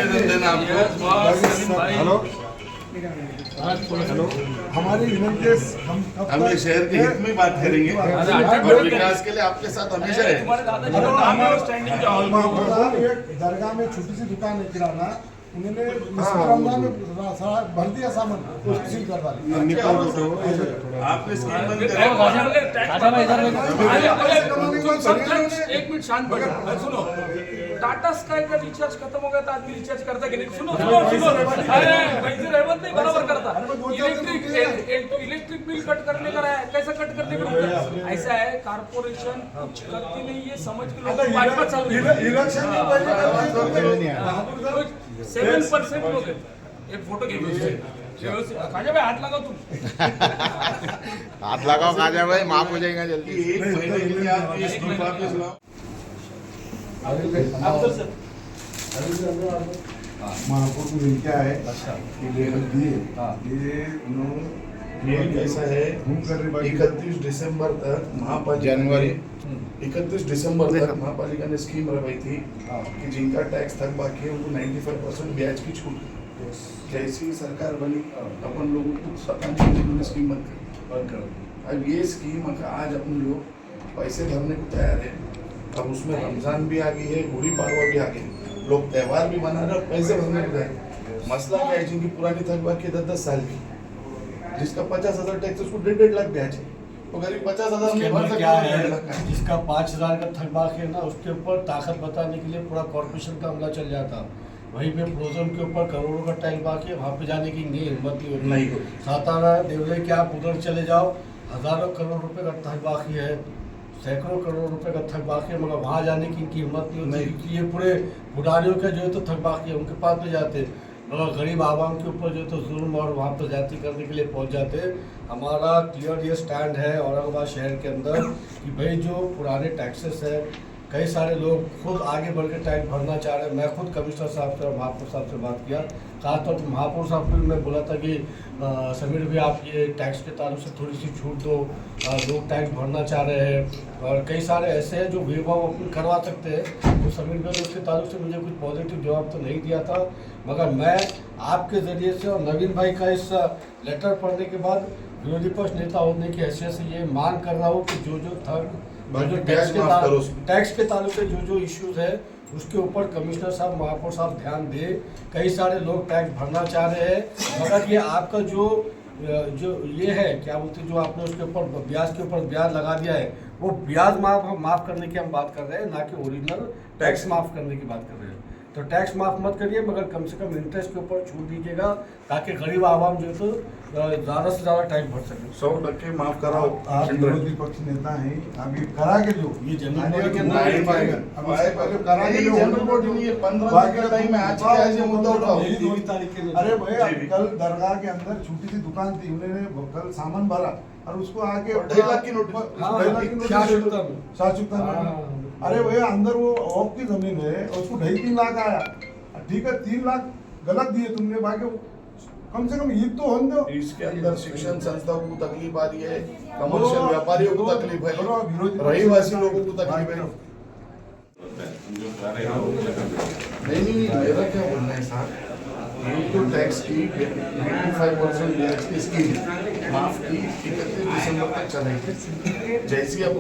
निवेदन देना आपको। हेलो हेलो, हमारी विनंती है, हम ये शहर के हित में बात करेंगे और विकास के लिए आपके साथ हमेशा है। एक दरगाह में छोटी सी दुकान है किराना, उन्होंने रमजान में भर दिया सामान, उसको सील करवा दिया। आपने स्कीम बंद एक मिनट शांत बैठो, सुनो। टाटा स्काई का रिचार्ज खत्म हो गया था, आदमी रिचार्ज करता कि नहीं? सुनो सुनो सुनो, अरे वैसे रहमत नहीं बराबर करता। इलेक्ट्रिक बिल कट करने का है, कैसा कट करने का? ऐसा है, कारपोरेशन कुछ करती नहीं है, समझ के लोग 5 साल इलेक्शन 7% लोग हैं। एक फोटो खाजा भाई हाथ लगाओ तुम। हाथ लगाओ खाजा भाई, माफ हो जाएगा जल्दी। एक महीने के लिए आप ये स्कीम वापस लाओ। महापौर को मिल क्या है कि लेकर दिए ये ये कैसा है, 31 दिसंबर तक महापालिका जनवरी 31 दिसंबर तक महापालिका ने स्कीम लगाई थी कि जिनका टैक्स तक बाकी है उनको 95% ब्याज की छूट। जैसी सरकार बनी अपन लोगों को 57 दिनों में स्कीम बंद कर। अब ये स्कीम आज अपन लोग पैसे भरने को तैयार है। अब उसमें रमजान भी आ गई है, गुड़ी पाड़वा भी आ गई, लोग त्यौहार भी मना रहे और पैसे भरने को तैयार। मसला क्या है, जिनकी पुरानी थक बाकी 10-10 साल की, जिसका 50,000 टैक्स उसको 1.5 लाख ब्याज है, तो गरीब 50,000 में भर सकता है। जिसका 5,000 का थक बाकी है ना, उसके ऊपर ताकत बताने के लिए पूरा कॉर्पोरेशन का हमला चल जाता। वहीं पे फ्रोजन के ऊपर करोड़ों का टैक्स बाकी है, वहाँ पे जाने की नहीं हिम्मत नहीं होती। सातारा देवरे के आप उधर चले जाओ, हजारों करोड़ रुपए का थक बाकी है, सैकड़ों करोड़ रुपए का थक बाकी है, मगर वहाँ जाने की इनकी हिम्मत नहीं होती क्योंकि ये पूरे पुरानियों का जो है तो थक बाकी है, उनके पास भी जाते, मगर गरीब आवाम के ऊपर जो तो जुल्म और वहाँ पर जाति करने के लिए पहुँच जाते। हमारा क्लियर ये स्टैंड है औरंगाबाद शहर के अंदर कि भाई जो पुराने टैक्सेस है, कई सारे लोग खुद आगे बढ़ के टैक्स भरना चाह रहे हैं। मैं खुद कमिश्नर साहब से और महापौर साहब से बात किया, खासतौर पर महापौर साहब को भी मैं बोला था कि समीर भी आप ये टैक्स के ताल्लुक से थोड़ी सी छूट दो, लोग टैक्स भरना चाह रहे हैं और कई सारे ऐसे हैं जो भेदभाव अपन करवा सकते हैं। तो समीर भाई ने उसके ताल्लुक से मुझे कुछ पॉजिटिव जवाब तो नहीं दिया था, मगर मैं आपके ज़रिए से और नवीन भाई का इस लेटर पढ़ने के बाद विरोधी पक्ष नेता होने की हैसियत से ये मांग कर रहा हूँ कि जो टैक्स के ताल्लुक से जो इश्यूज है उसके ऊपर कमिश्नर साहब, महापौर साहब ध्यान दे। कई सारे लोग टैक्स भरना चाह रहे हैं, मगर ये आपका जो ये है क्या बोलते हैं, जो आपने उसके ऊपर ब्याज के ऊपर ब्याज लगा दिया है, वो ब्याज माफ करने की हम बात कर रहे हैं, ना कि ओरिजिनल टैक्स माफ करने की बात कर रहे हैं। तो टैक्स माफ मत करिए, मगर कम से कम इंटरेस्ट के ऊपर छूट दीजिएगा ताकि गरीब आवाम जो है तो ज़्यादा से ज़्यादा टैक्स भर सके। 100% माफ कराओ। आप विरोधी पक्ष नेता हैं, अभी करा के जो ये जनरल बॉडी के अंदर करा के जो जनरल बॉडी नहीं है, 15 दिन का टाइम है, आज ये मुद्दा उठाओ। अरे भाई कल दरगाह के अंदर छोटी सी दुकान थी, उन्होंने कल सामान भरा और उसको आके 2.5 लाख की नोटिस शाहचुकता में। अरे भैया अंदर वो ऑफ की जमीन है और उसको 2.5-3 लाख आया, ठीक है 3 लाख गलत दिए तुमने, बाकी कम से कम ईद तो होने दो। इसके अंदर शिक्षण संस्थाओं को तकलीफ आ रही है, कमर्शियल व्यापारियों को तकलीफ है, रहीवासी लोगों को तकलीफ है। नहीं मेरा क्या बोलना है साहब, ये जो टैक्स की 95% ब्याज की स्कीम माफ की 31 दिसंबर तक चलेगी। जैसी अब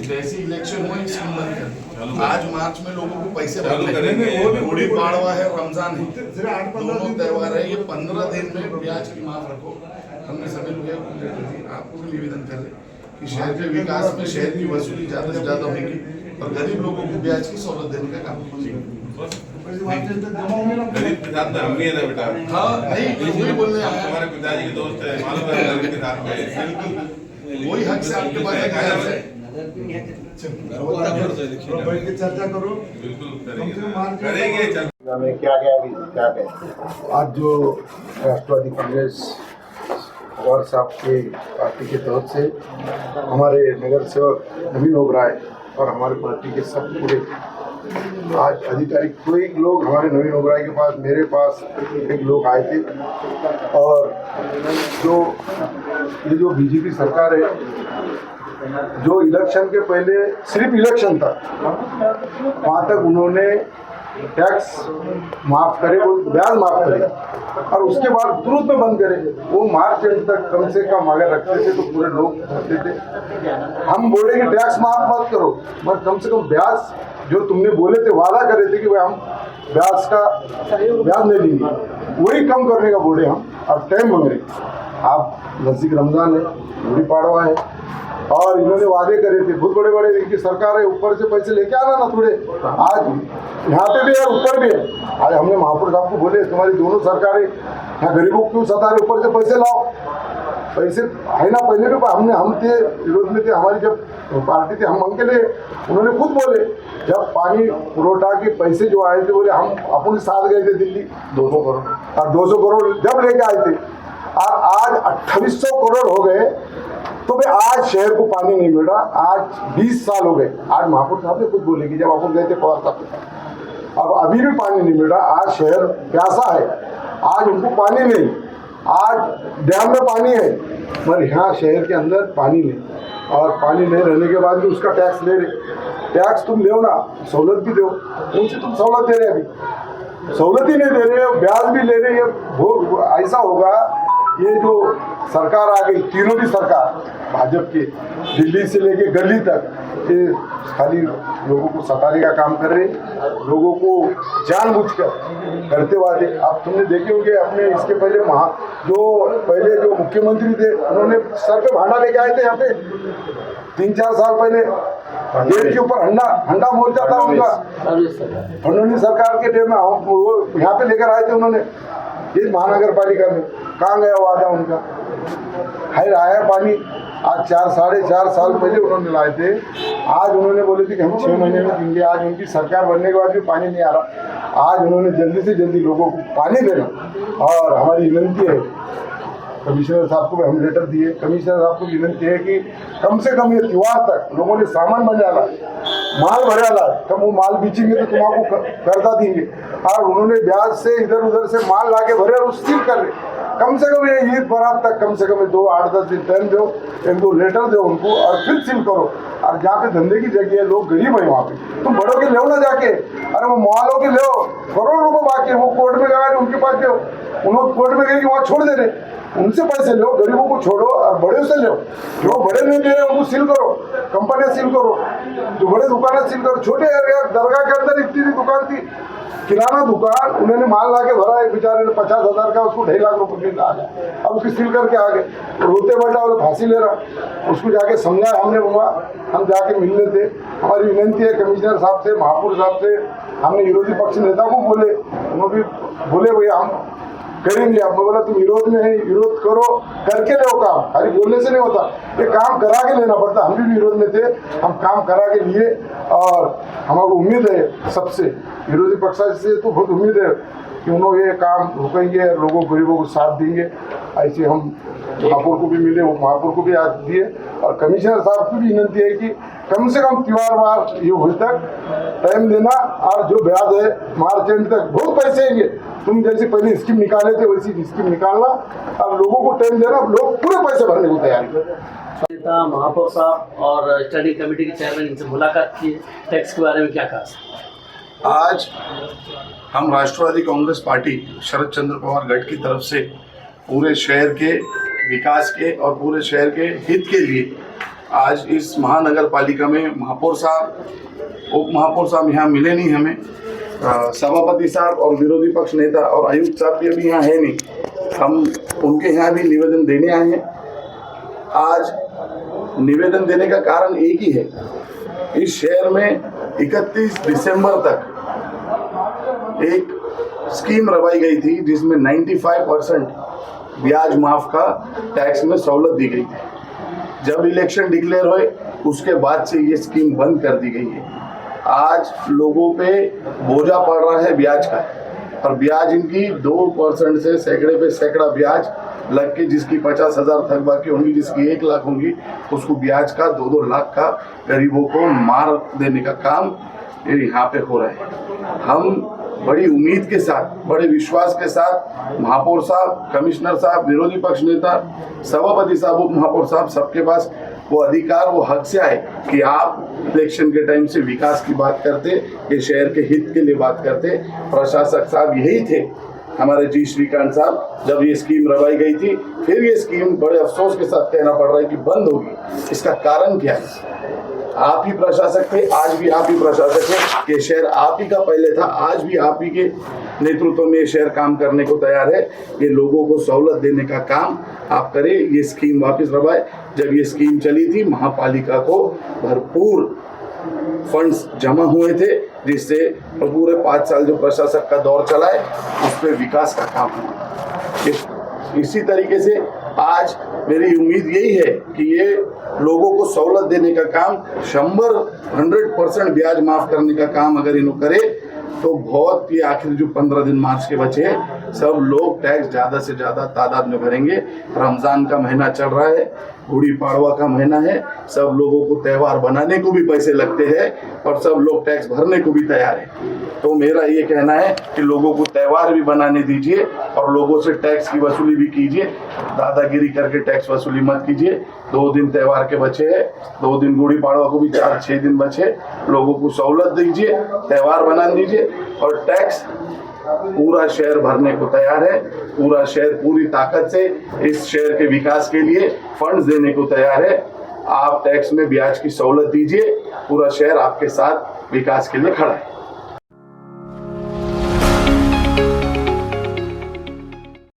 जैसी इलेक्शन हुआ स्कीम बंद कर दी। आज मार्च में लोगों को पैसे भरने, गुड़ी पाड़वा है, रमजान है, दोनों त्यौहार है, ये 15 दिन में ब्याज की माफ रखो। हमने सभी लोग आपको भी निवेदन कर रहे कि शहर के विकास में शहर की वसूली ज्यादा से ज्यादा होगी और गरीब लोगों को ब्याज की सहूलत देने का काम कीजिए। हम ही है ना बेटा। हाँ नहीं वही बोलने आया, हमारे पिताजी के दोस्त है, मालूम है उनके साथ में वही हक से आपके पास है। बैठ के चर्चा करो, बिल्कुल करेंगे। क्या आज जो राष्ट्रवादी कांग्रेस पवार साहब के पार्टी के तरफ से हमारे नगर सेवक नवीन ओबराय और हमारे पार्टी के सब पूरे आज आधिकारिक कोई लोग हमारे नवीन ओबराय के पास, मेरे पास एक लोग आए थे और जो बीजेपी सरकार है, जो इलेक्शन के पहले सिर्फ इलेक्शन था, वहाँ तक उन्होंने टैक्स माफ करे, वो ब्याज माफ करे और उसके बाद तुरंत में बंद करे। वो मार्च एंड तक कम से कम अगर रखते थे तो पूरे लोग करते थे। हम बोले कि टैक्स माफ मत करो, मगर कम से कम ब्याज जो तुमने बोले थे, वादा करे थे कि भाई हम ब्याज नहीं लेंगे, वही कम करने का बोले हम, और टाइम मांग रहे। आप नजदीक रमजान है, गुड़ी पाड़वा है, और इन्होंने वादे करे थे बहुत बड़े बड़े, इनकी सरकार है, ऊपर से पैसे लेके आना ना थोड़े। आज यहाँ पे भी है, ऊपर भी है। आज हमने महापौर साहब को बोले तुम्हारी दोनों सरकारें यहाँ गरीबों को क्यों सता रहे, ऊपर से पैसे लाओ। पैसे है ना, पहले भी हम थे विरोध में थे, हमारी जब पार्टी थी हम मांग के लिए, उन्होंने खुद बोले जब पानी पुरोठा के पैसे जो आए थे, बोले हम अपने साथ गए थे दिल्ली 200 करोड़, और 200 करोड़ जब लेके आए थे, और आज 2800 करोड़ हो गए। तो भाई आज शहर को पानी नहीं मिल रहा, आज 20 साल हो गए। आज महापौर साहब ने खुद बोले कि जब आप गए थे पवार साहब, अब अभी भी पानी नहीं मिल रहा। आज शहर प्यासा है, आज उनको पानी नहीं, आज डैम में पानी है, मगर यहाँ शहर के अंदर पानी नहीं, और पानी नहीं रहने के बाद भी उसका टैक्स ले रहे। टैक्स तुम ले ना, सहूलत भी दो, उनसे तुम सहूलत दे रहे, अभी सहूलत ही नहीं दे रहे हो, ब्याज भी ले रहे हैं। ऐसा होगा, ये जो सरकार आ गई, तीनों भी सरकार भाजपा की, दिल्ली से लेके गली तक, ये खाली लोगों को सताने का काम कर रहे, लोगों को जानबूझकर करते वादे। अब तुमने देखे होंगे अपने इसके पहले जो मुख्यमंत्री थे, उन्होंने सर पे भांडा लेके आए थे यहाँ पे 3-4 साल पहले, गेट के ऊपर हंडा मोर्चा था उनका, फडणवीस सरकार के टाइम में यहाँ पे लेकर आए थे उन्होंने, ये महानगर पालिका में। कहाँ गया वादा उनका? है आया पानी, आज 4-4.5 साल पहले उन्होंने लाए थे, आज उन्होंने बोले थे कि हम 6 महीने में देंगे। आज उनकी सरकार बनने के बाद भी पानी नहीं आ रहा। आज उन्होंने जल्दी से जल्दी लोगों को पानी देना, और हमारी विनती है कमिश्नर साहब को भी हम लेटर दिए, कमिश्नर साहब को विनती है कि कम से कम ये त्योहार तक लोगों ने सामान बनाया, माल भराला, कम वो माल बेचेंगे तो तुम्हारा कर्जा देंगे, और उन्होंने ब्याज से इधर उधर से माल लाके भरे और सील कर रहे। कम से कम ये ईद बरात तक कम से कम 8-10 दिन टाइम दो, 1-2 लेटर दो उनको, और फिर सील करो। और जहाँ पे धंधे की जगह है, लोग गरीब है वहाँ पे, तुम बड़ों के ले ना जाके, अरे वो मॉलों के ले, करोड़ रुपये बाकी, वो कोर्ट में गए उनके पास दो, उन्होंने कोर्ट में गए कि वहाँ छोड़ दे रहे, उनसे पैसे लो, गरीबों को छोड़ो, और बड़े से लो, जो बड़े नहीं दे रहे उनको सील करो, कंपनियां सील करो, जो बड़े दुकानें सील करो। छोटे दरगाह के अंदर इतनी दुकान थी, किराना दुकान, उन्होंने माल ला के भरा, एक बेचारे ने 50,000 का, उसको 2.5 लाख रुपये आ गया, अब उसकी सील करके आ गए, रोते बैठा वो फांसी ले रहा। उसको जाके समझाया हमने, बोला हम जाके मिलने थे, हमारी विनती है कमिश्नर साहब से, महापौर साहब से, हमने विरोधी पक्ष नेता को बोले, उन्होंने भी बोले भैया हम करेंगे। आपने बोला तुम विरोध में है, विरोध करो, करके लो काम, खाली बोलने से नहीं होता, ये काम करा के लेना पड़ता। हम भी विरोध में थे, हम काम करा के लिए, और हमारी उम्मीद है सबसे, विरोधी पक्ष से तो बहुत उम्मीद है कि उन्होंने ये काम रुकेंगे, लोगों गरीबों को साथ देंगे। ऐसे हम महापौर को भी मिले, वो महापौर को भी आज दिए, और कमिश्नर साहब की भी विनती है कि कम से कम त्योहार ये हो तक टाइम देना, और जो ब्याज है मार्च एंड तक बहुत पैसे आएंगे, तुम जैसे पहले स्कीम निकाले थे वैसी स्कीम निकालना, और लोगों को टाइम देना, लोग पूरे पैसे भरने को तैयार हैं। महापौर साहब और स्टैंडिंग कमेटी के चेयरमैन इनसे मुलाकात की, टैक्स के बारे में क्या कहा? आज हम राष्ट्रवादी कांग्रेस पार्टी शरद चंद्र पवार गढ़ की तरफ से पूरे शहर के विकास के और पूरे शहर के हित के लिए आज इस महानगर पालिका में महापौर साहब, उप महापौर साहब यहाँ मिले नहीं हमें, सभापति साहब और विरोधी पक्ष नेता और आयुक्त साहब भी अभी यहाँ है नहीं, हम उनके यहाँ भी निवेदन देने आए हैं। आज निवेदन देने का कारण एक ही है, इस शहर में 31 दिसंबर तक एक स्कीम रवाई गई थी जिसमें 95% ब्याज माफ का टैक्स में सहूलत दी गई थी। जब इलेक्शन डिक्लेयर हुए उसके बाद से ये स्कीम बंद कर दी गई है। आज लोगों पे बोझा पड़ रहा है ब्याज का, और ब्याज इनकी 2% से सैकड़े पे सैकड़ा ब्याज लग के, जिसकी 50,000 थक बाकी होंगी, जिसकी 1 लाख होंगी, उसको ब्याज का 2-2 लाख का गरीबों को मार देने का काम यहाँ पे हो रहा है। हम बड़ी उम्मीद के साथ, बड़े विश्वास के साथ महापौर साहब, कमिश्नर साहब, विरोधी पक्ष नेता, सभापति साहब, उप महापौर साहब, सबके पास वो अधिकार वो हक से आए कि आप इलेक्शन के टाइम से विकास की बात करते, ये शहर के हित के लिए बात करते। प्रशासक साहब यही थे हमारे जी श्रीकांत साहब, जब ये स्कीम रवाई गई थी, फिर ये स्कीम बड़े अफसोस के साथ कहना पड़ रहा है कि बंद होगी। इसका कारण क्या है? आप ही प्रशासक थे, आज भी आप ही प्रशासक हैं। ये शहर आप ही का पहले था, आज भी आप ही के नेतृत्व में ये शहर काम करने को तैयार है। ये लोगों को सहूलत देने का काम आप करें, ये स्कीम वापस रवाए। जब ये स्कीम चली थी, महापालिका को भरपूर फंड्स जमा हुए थे, जिससे पूरे 5 साल जो प्रशासक का दौर चला है उस पर विकास का काम हुआ। इसी तरीके से आज मेरी उम्मीद यही है कि ये लोगों को सहूलत देने का काम 100% ब्याज माफ करने का काम अगर इन्हों करे तो बहुत ही आखिर जो 15 दिन मार्च के बचे हैं, सब लोग टैक्स ज़्यादा से ज़्यादा तादाद में भरेंगे। रमज़ान का महीना चल रहा है, गुड़ी पाड़वा का महीना है, सब लोगों को त्यौहार बनाने को भी पैसे लगते हैं और सब लोग टैक्स भरने को भी तैयार है। तो मेरा ये कहना है कि लोगों को त्यौहार भी बनाने दीजिए और लोगों से टैक्स की वसूली भी कीजिए। दादागिरी करके टैक्स वसूली मत कीजिए। 2 दिन त्यौहार के बचे हैं, 2 दिन गुड़ी पाड़वा को भी 4-6 दिन बचे। लोगों को सहूलत दीजिए, त्यौहार बना दीजिए और टैक्स पूरा शहर भरने को तैयार है। पूरा शहर पूरी ताकत से इस शहर के विकास के लिए फंड्स देने को तैयार है। आप टैक्स में ब्याज की सहूलत दीजिए, पूरा शहर आपके साथ विकास के लिए खड़ा है।